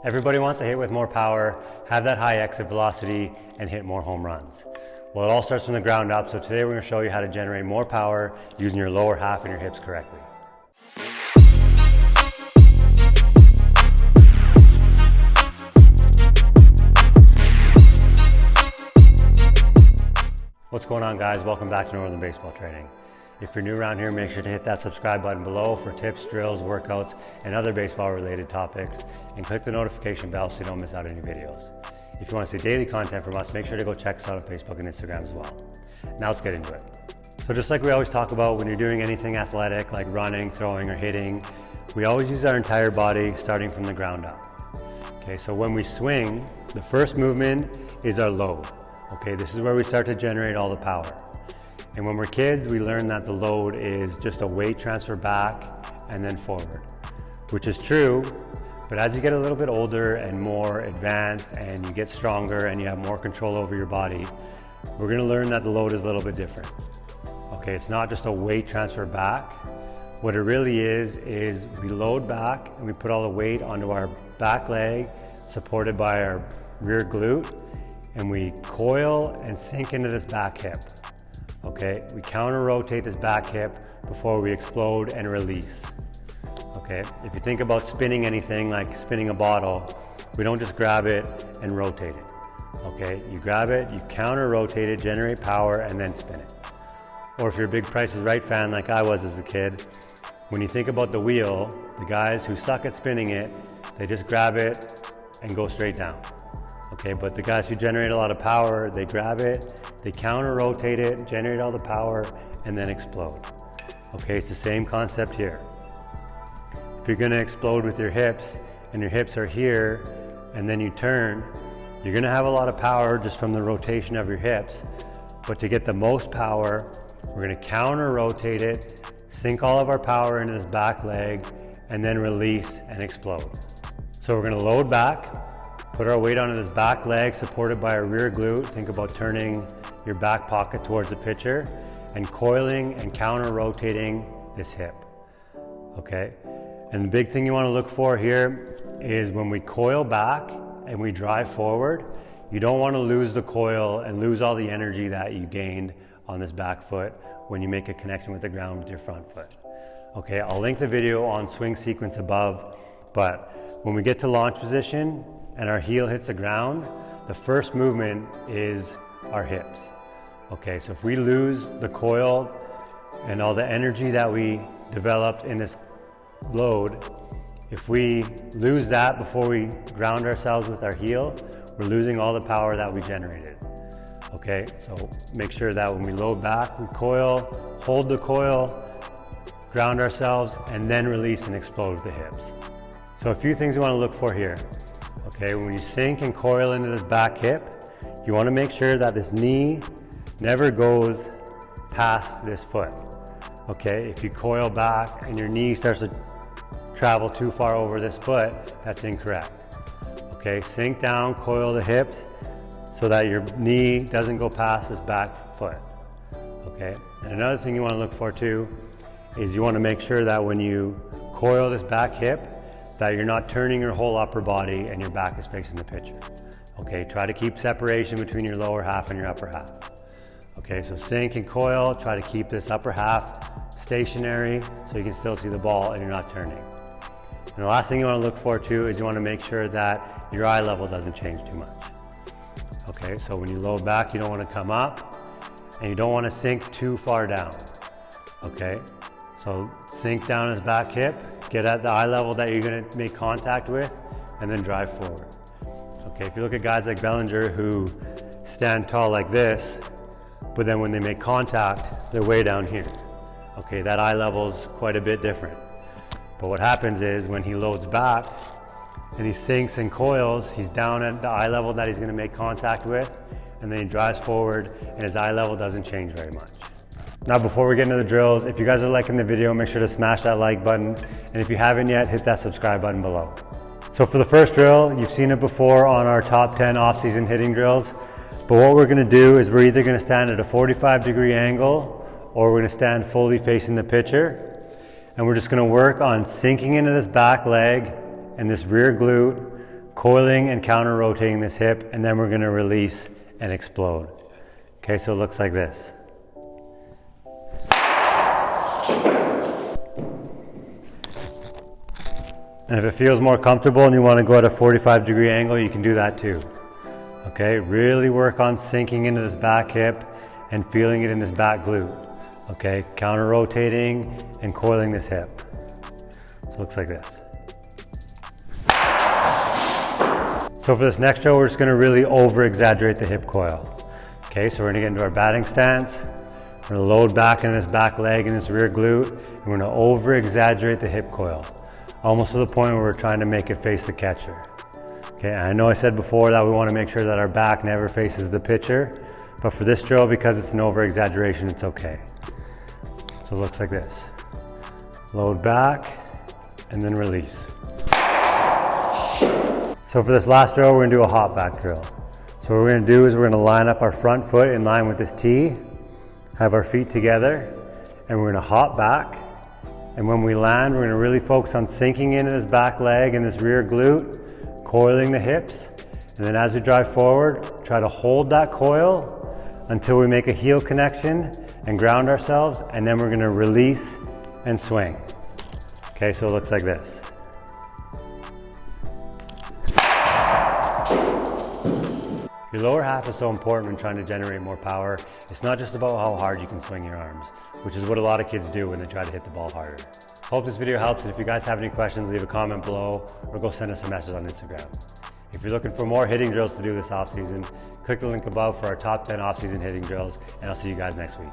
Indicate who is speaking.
Speaker 1: Everybody wants to hit with more power, have that high exit velocity, and hit more home runs. Well, it all starts from the ground up, so today we're going to show you how to generate more power using your lower half and your hips correctly. What's going on, guys? Welcome back to Northern Baseball Training. If you're new around here, make sure to hit that subscribe button below for tips, drills, workouts, and other baseball related topics, and click the notification bell so you don't miss out on any videos. If you want to see daily content from us, make sure to go check us out on Facebook and Instagram as well. Now let's get into it. So just like we always talk about when you're doing anything athletic like running, throwing, or hitting, we always use our entire body starting from the ground up. Okay, so when we swing, the first movement is our load. Okay, this is where we start to generate all the power. And when we're kids, we learn that the load is just a weight transfer back and then forward, which is true, but as you get a little bit older and more advanced and you get stronger and you have more control over your body, we're gonna learn that the load is a little bit different. Okay, it's not just a weight transfer back. What it really is we load back and we put all the weight onto our back leg, supported by our rear glute, and we coil and sink into this back hip. Okay, we counter rotate this back hip before we explode and release. Okay, if you think about spinning anything like spinning a bottle, we don't just grab it and rotate it. Okay, you grab it, you counter rotate it, generate power, and then spin it. Or if you're a big Price is Right fan like I was as a kid, when you think about the wheel, the guys who suck at spinning it, they just grab it and go straight down. Okay, but the guys who generate a lot of power, they grab it, they counter rotate it, generate all the power, and then explode. Okay, it's the same concept here. If you're gonna explode with your hips, and your hips are here, and then you turn, you're gonna have a lot of power just from the rotation of your hips. But to get the most power, we're gonna counter rotate it, sink all of our power into this back leg, and then release and explode. So we're gonna load back, put our weight onto this back leg supported by our rear glute. Think about turning your back pocket towards the pitcher and coiling and counter rotating this hip. Okay, and the big thing you want to look for here is when we coil back and we drive forward, you don't want to lose the coil and lose all the energy that you gained on this back foot when you make a connection with the ground with your front foot. Okay, I'll link the video on swing sequence above, but when we get to launch position and our heel hits the ground, the first movement is our hips. Okay, so if we lose the coil and all the energy that we developed in this load, if we lose that before we ground ourselves with our heel, we're losing all the power that we generated. Okay, so make sure that when we load back, we coil, hold the coil, ground ourselves, and then release and explode with the hips. So a few things you want to look for here. Okay, when you sink and coil into this back hip, you want to make sure that this knee never goes past this foot. Okay, if you coil back and your knee starts to travel too far over this foot, that's incorrect. Okay, sink down, coil the hips so that your knee doesn't go past this back foot. Okay, and another thing you want to look for too is you want to make sure that when you coil this back hip, that you're not turning your whole upper body and your back is facing the pitcher. Okay, try to keep separation between your lower half and your upper half. Okay, so sink and coil, try to keep this upper half stationary so you can still see the ball and you're not turning. And the last thing you want to look for too is you want to make sure that your eye level doesn't change too much. Okay, so when you load back, you don't want to come up and you don't want to sink too far down. Okay, so sink down his back hip, get at the eye level that you're going to make contact with, and then drive forward. Okay, if you look at guys like Bellinger who stand tall like this, but then when they make contact, they're way down here. Okay, that eye level's quite a bit different. But what happens is when he loads back and he sinks and coils, he's down at the eye level that he's going to make contact with, and then he drives forward and his eye level doesn't change very much. Now before we get into the drills, if you guys are liking the video, make sure to smash that like button. And if you haven't yet, hit that subscribe button below. So for the first drill, you've seen it before on our top 10 off-season hitting drills. But what we're gonna do is we're either gonna stand at a 45-degree angle or we're gonna stand fully facing the pitcher. And we're just gonna work on sinking into this back leg and this rear glute, coiling and counter rotating this hip, and then we're gonna release and explode. Okay, so it looks like this. And if it feels more comfortable and you want to go at a 45-degree angle, you can do that too. Okay, really work on sinking into this back hip and feeling it in this back glute. Okay, counter rotating and coiling this hip. So it looks like this. So for this next drill, we're just going to really over-exaggerate the hip coil. Okay, so we're going to get into our batting stance. We're going to load back in this back leg and this rear glute, and we're going to over-exaggerate the hip coil, almost to the point where we're trying to make it face the catcher. Okay, I know I said before that we want to make sure that our back never faces the pitcher, but for this drill, because it's an over-exaggeration, it's okay. So it looks like this. Load back, and then release. So for this last drill, we're gonna do a hop back drill. So what we're gonna do is we're gonna line up our front foot in line with this T, have our feet together, and we're gonna hop back. And when we land, we're gonna really focus on sinking into this back leg and this rear glute, coiling the hips. And then as we drive forward, try to hold that coil until we make a heel connection and ground ourselves, and then we're gonna release and swing. Okay, so it looks like this. Your lower half is so important when trying to generate more power. It's not just about how hard you can swing your arms, which is what a lot of kids do when they try to hit the ball harder. Hope this video helps, and if you guys have any questions, leave a comment below or go send us a message on Instagram. If you're looking for more hitting drills to do this off season, click the link above for our top 10 off-season hitting drills, and I'll see you guys next week.